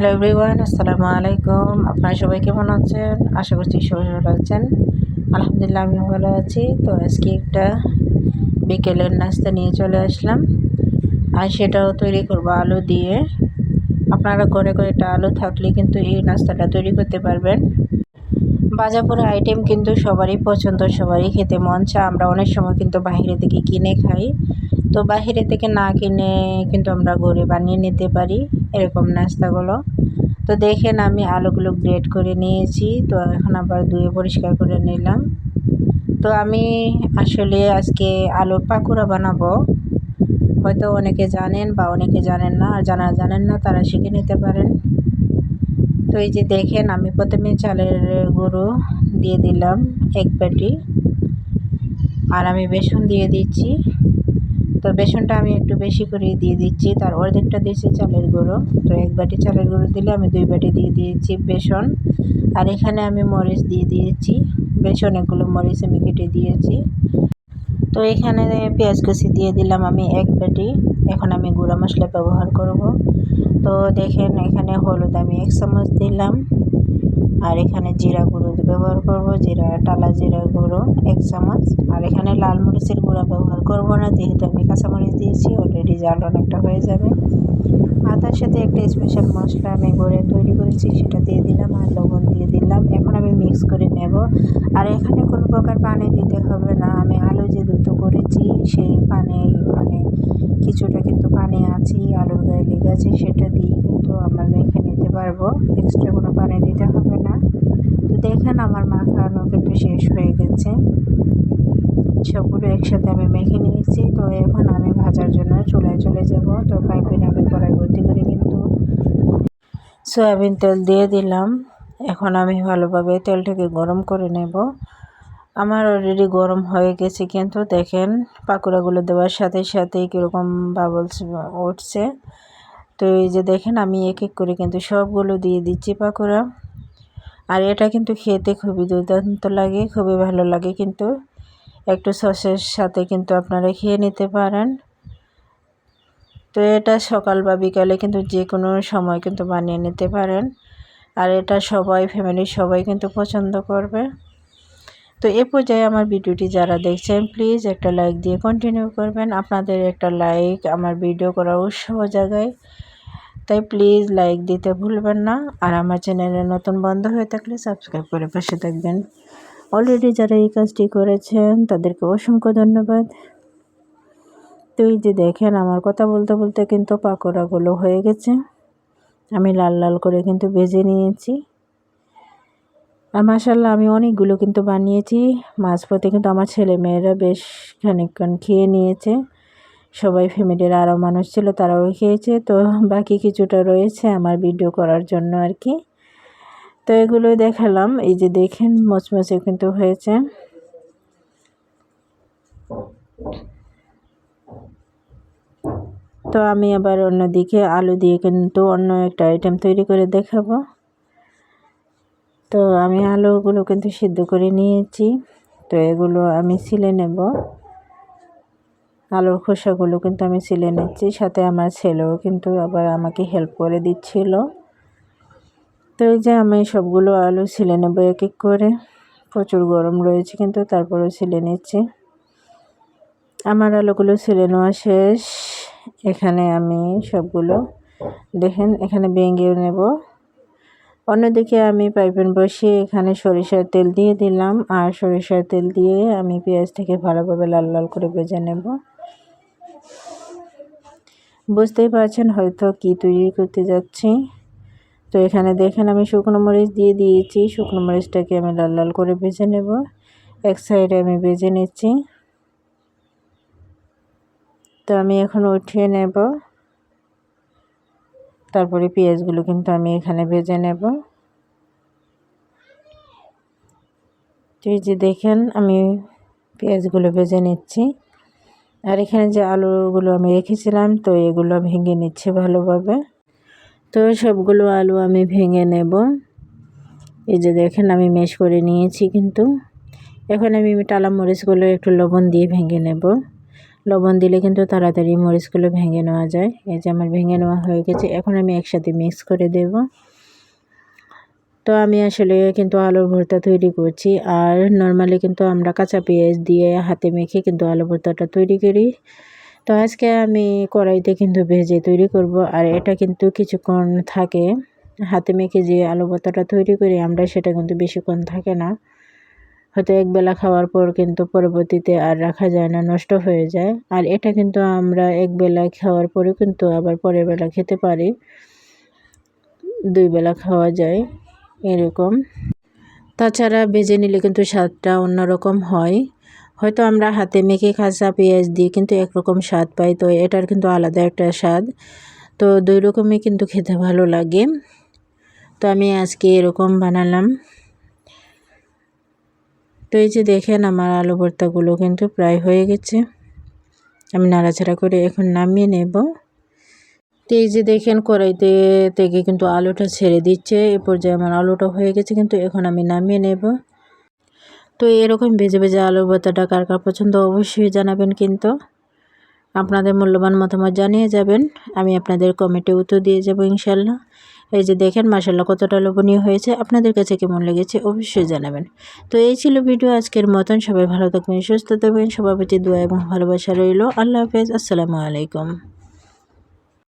Hello everyone, আসসালামু আলাইকুম। আপনারা সবাই কেমন আছেন? আশা করছি সবাই ভালো আছেন। আলহামদুলিল্লাহ আমিও ভালো আছি। তো আজকে একটা বিকেলের নাস্তা নিয়ে চলে আসলাম, আর সেটাও তৈরি করব আলু দিয়ে। আপনারা ঘরে কয়েকটা আলু থাকলে কিন্তু এই নাস্তাটা তৈরি করতে পারবেন। ভাজা পোড়া আইটেম কিন্তু সবারই পছন্দ, সবারই খেতে মন চায়। আমরা অনেক সময় কিন্তু বাইরে থেকে কিনে খাই, তো বাইরে থেকে না কিনে কিন্তু আমরা ঘরে বানিয়ে নিতে পারি এরকম নাস্তাগুলো। তো দেখেন আমি আলুগুলো গ্রেট করে নিয়েছি, তো এখন আবার ধুয়ে পরিষ্কার করে নিলাম। তো আমি আসলে আজকে আলুর পাকোড়া বানাবো। হয়তো অনেকে জানেন বা অনেকে জানেন না, আর যারা জানেন না তারা শিখে নিতে পারেন। তো এই যে দেখেন আমি প্রথমে চালের গুঁড়ো দিয়ে দিলাম 1 বাটি, আর আমি বেসন দিয়ে দিচ্ছি। তো বেসনটা আমি একটু বেশি করে দিয়ে দিচ্ছি, তার অর্ধেকটা দিয়েছি চালের গুঁড়ো। তো 1 বাটি চালের গুঁড়ো দিলে আমি 2 বাটি দিয়ে দিয়েছি বেসন। আর এখানে আমি মরিচ দিয়ে দিয়েছি, বেশ অনেকগুলো মরিচ আমি কেটে দিয়েছি। তো এখানে পেঁয়াজ কুচি দিয়ে দিলাম আমি 1 বাটি। এখন আমি গুঁড়া মশলা ব্যবহার করব। তো দেখেন এখানে হলুদ আমি 1 চামচ দিলাম, আর এখানে জিরা গুঁড়ো ব্যবহার করব, টালা জিরা গুঁড়ো 1 চামচ। আর এখানে লাল মরিচের গুঁড়া ব্যবহার করব না, যেহেতু আমি কাঁচামরিচ দিয়েছি, অলরেডি জাল অনেকটা হয়ে যাবে। আর তার সাথে একটা স্পেশাল মশলা আমি ঘরে তৈরি করেছি, সেটা দিয়ে দিলাম, আর লবণ দিয়ে দিলাম। এখন আমি মিক্স করে নেব। আর এখানে কোনো প্রকার পানি দিতে হবে না, আমি আলু যে দুটো করেছি সেই পানি কিছুটা কিন্তু পানি আছে, আলুর গায়ে লেগে আছে, সেটা দিয়ে কিন্তু আমরা মেখে নিতে পারবো, এক্সট্রা কোনো পানি দিতে হবে না। তো দেখেন আমার মাখানো কিন্তু শেষ হয়ে গেছে, সবগুলো একসাথে আমি মেখে নিয়েছি। তো এখন আমি ভাজার জন্য চুলায় চলে যাব। তো পাইপে আমি কড়াই ভর্তি করে কিন্তু সয়াবিন তেল দিয়ে দিলাম। এখন আমি ভালোভাবে তেলটাকে গরম করে নেব। আমার অলরেডি গরম হয়ে গেছে, কিন্তু দেখেন পাকোড়াগুলো দেওয়ার সাথে সাথে কীরকম বাবলস উঠছে। তো এই যে দেখেন আমি এক এক করে কিন্তু সবগুলো দিয়ে দিচ্ছি পাকোড়া। আর এটা কিন্তু খেতে খুবই দুর্দান্ত লাগে, খুবই ভালো লাগে, কিন্তু একটু সসের সাথে কিন্তু আপনারা খেয়ে নিতে পারেন। তো এটা সকাল বা বিকালে কিন্তু যে কোনো সময় কিন্তু বানিয়ে নিতে পারেন, আর এটা সবাই ফ্যামিলির সবাই কিন্তু পছন্দ করবে। তো এ পর্যায়ে আমার ভিডিওটি যারা দেখছেন প্লিজ একটা লাইক দিয়ে কন্টিনিউ করবেন। আপনাদের একটা লাইক আমার ভিডিও করার উৎসাহ জাগায়, তাই প্লিজ লাইক দিতে ভুলবেন না। আর আমার চ্যানেলে নতুন বন্ধু হয়ে থাকলে সাবস্ক্রাইব করে পাশে থাকবেন। অলরেডি যারা এই কাজটি করেছেন তাদেরকে অসংখ্য ধন্যবাদ। তো এই যে দেখেন আমার কথা বলতে বলতে কিন্তু পাকোড়াগুলো হয়ে গেছে, আমি লাল লাল করে কিন্তু ভেজে নিয়েছি। আর মাশাআল্লাহ আমি অনেকগুলো কিন্তু বানিয়েছি, মাঝপথে কিন্তু আমার ছেলে মেয়েরা বেশ খানিকক্ষণ খেয়ে নিয়েছে। সবাই ফ্যামিলির আরও মানুষ ছিল, তারাও খেয়েছে। তো বাকি কিছুটা রয়েছে আমার ভিডিও করার জন্য আর কি। তো এগুলো দেখালাম, এই যে দেখেন মচমচে কিন্তু হয়েছে। তো আমি আবার অন্যদিকে আলু দিয়ে কিন্তু অন্য একটা আইটেম তৈরি করে দেখাবো। তো আমি আলুগুলো কিন্তু সিদ্ধ করে নিয়েছি, তো এগুলো আমি ছিলে নেব। আলুর খোসাগুলো কিন্তু আমি ছিলে নিচ্ছি, সাথে আমার ছেলেও কিন্তু আবার আমাকে হেল্প করে দিচ্ছিল। তো এই যে আমি সবগুলো আলু ছিলে নেব এক এক করে। প্রচুর গরম রয়েছে কিন্তু তারপরেও ছিলে নিচ্ছি। আমার আলুগুলো ছিলে নেওয়া শেষ। এখানে আমি সবগুলো দেখেন এখানে ভেঙে নেব। অন্যদিকে আমি পাইপেন বসিয়ে এখানে সরিষার তেল দিয়ে দিলাম, আর সরিষার তেল দিয়ে আমি পেঁয়াজ থেকে ভালোভাবে লাল লাল করে ভেজে নেব। বুঝতেই পারছেন হয়তো কি তৈরি করতে যাচ্ছি। তো এখানে দেখেন আমি শুকনো মরিচ দিয়ে দিয়েছি, শুকনো মরিচটাকে আমি লাল লাল করে ভেজে নেব। এক সাইডে আমি ভেজে নিচ্ছি। তো আমি এখন উঠিয়ে নেব, তারপরে পেঁয়াজগুলো কিন্তু আমি এখানে ভেজে নেব। তো এই যে দেখেন আমি পেঁয়াজগুলো ভেজে নিচ্ছি, আর এখানে যে আলুগুলো আমি রেখেছিলাম তো এগুলো ভেঙে নিচ্ছি ভালোভাবে। তো সবগুলো আলু আমি ভেঙে নেব। এই যে দেখেন আমি ম্যাশ করে নিয়েছি, কিন্তু এখন আমি টালা মরিচগুলো একটু লবণ দিয়ে ভেঙে নেব। লবণ দিলে কিন্তু তাড়াতাড়ি মরিচগুলো ভেঙে নেওয়া যায়। এই যে আমার ভেঙে নেওয়া হয়ে গেছে। এখন আমি একসাথে মিক্স করে দেব। তো আমি আসলে কিন্তু আলুর ভর্তা তৈরি করছি, আর নর্মালি কিন্তু আমরা কাঁচা পেঁয়াজ দিয়ে হাতে মেখে কিন্তু আলু ভর্তাটা তৈরি করি। তো আজকে আমি কড়াইতে কিন্তু ভেজে তৈরি করব, আর এটা কিন্তু কিছুক্ষণ থাকে। হাতে মেখে যে আলু ভর্তাটা তৈরি করি আমরা, সেটা কিন্তু বেশিক্ষণ থাকে না। হয়তো একবেলা খাওয়ার পর কিন্তু পরবর্তীতে আর রাখা যায় না, নষ্ট হয়ে যায়। আর এটা কিন্তু আমরা একবেলা খাওয়ার পরে কিন্তু আবার পরের বেলা খেতে পারি, 2 বেলা খাওয়া যায় এরকম। তাছাড়া ভেজে নিলে কিন্তু স্বাদটা অন্যরকম হয়। হয়তো আমরা হাতে মেখে কাঁচা পেঁয়াজ দিয়ে কিন্তু একরকম স্বাদ পাই, তো এটার কিন্তু আলাদা একটা স্বাদ। তো 2 রকমই কিন্তু খেতে ভালো লাগে। তো আমি আজকে এরকম বানালাম। তো এই যে দেখেন আমার আলু ভর্তাগুলো কিন্তু প্রায় হয়ে গেছে। আমি নাড়াচাড়া করে এখন নামিয়ে নেব। তো এই যে দেখেন কড়াইতে থেকে কিন্তু আলুটা ছেড়ে দিচ্ছে। এ পর্যায়ে আমার আলুটা হয়ে গেছে, কিন্তু এখন আমি নামিয়ে নেব। তো এরকম ভেজে ভেজে আলুর ভর্তাটা কার কার পছন্দ অবশ্যই জানাবেন, কিন্তু আপনাদের মূল্যবান মতামত জানিয়ে যাবেন। আমি আপনাদের কমেন্টে উত্তর দিয়ে যাব ইনশাল্লাহ। এই যে দেখেন মাশাআল্লাহ কতটা লোভনীয় হয়েছে। আপনাদের কাছে কেমন লেগেছে অবশ্যই জানাবেন। তো এই ছিল ভিডিও আজকের মতন। সবাই ভালো থাকবেন, সুস্থ থাকবেন। সবার প্রতি দোয়া এবং ভালোবাসা রইল। আল্লাহ হাফেজ। আসসালামু আলাইকুম।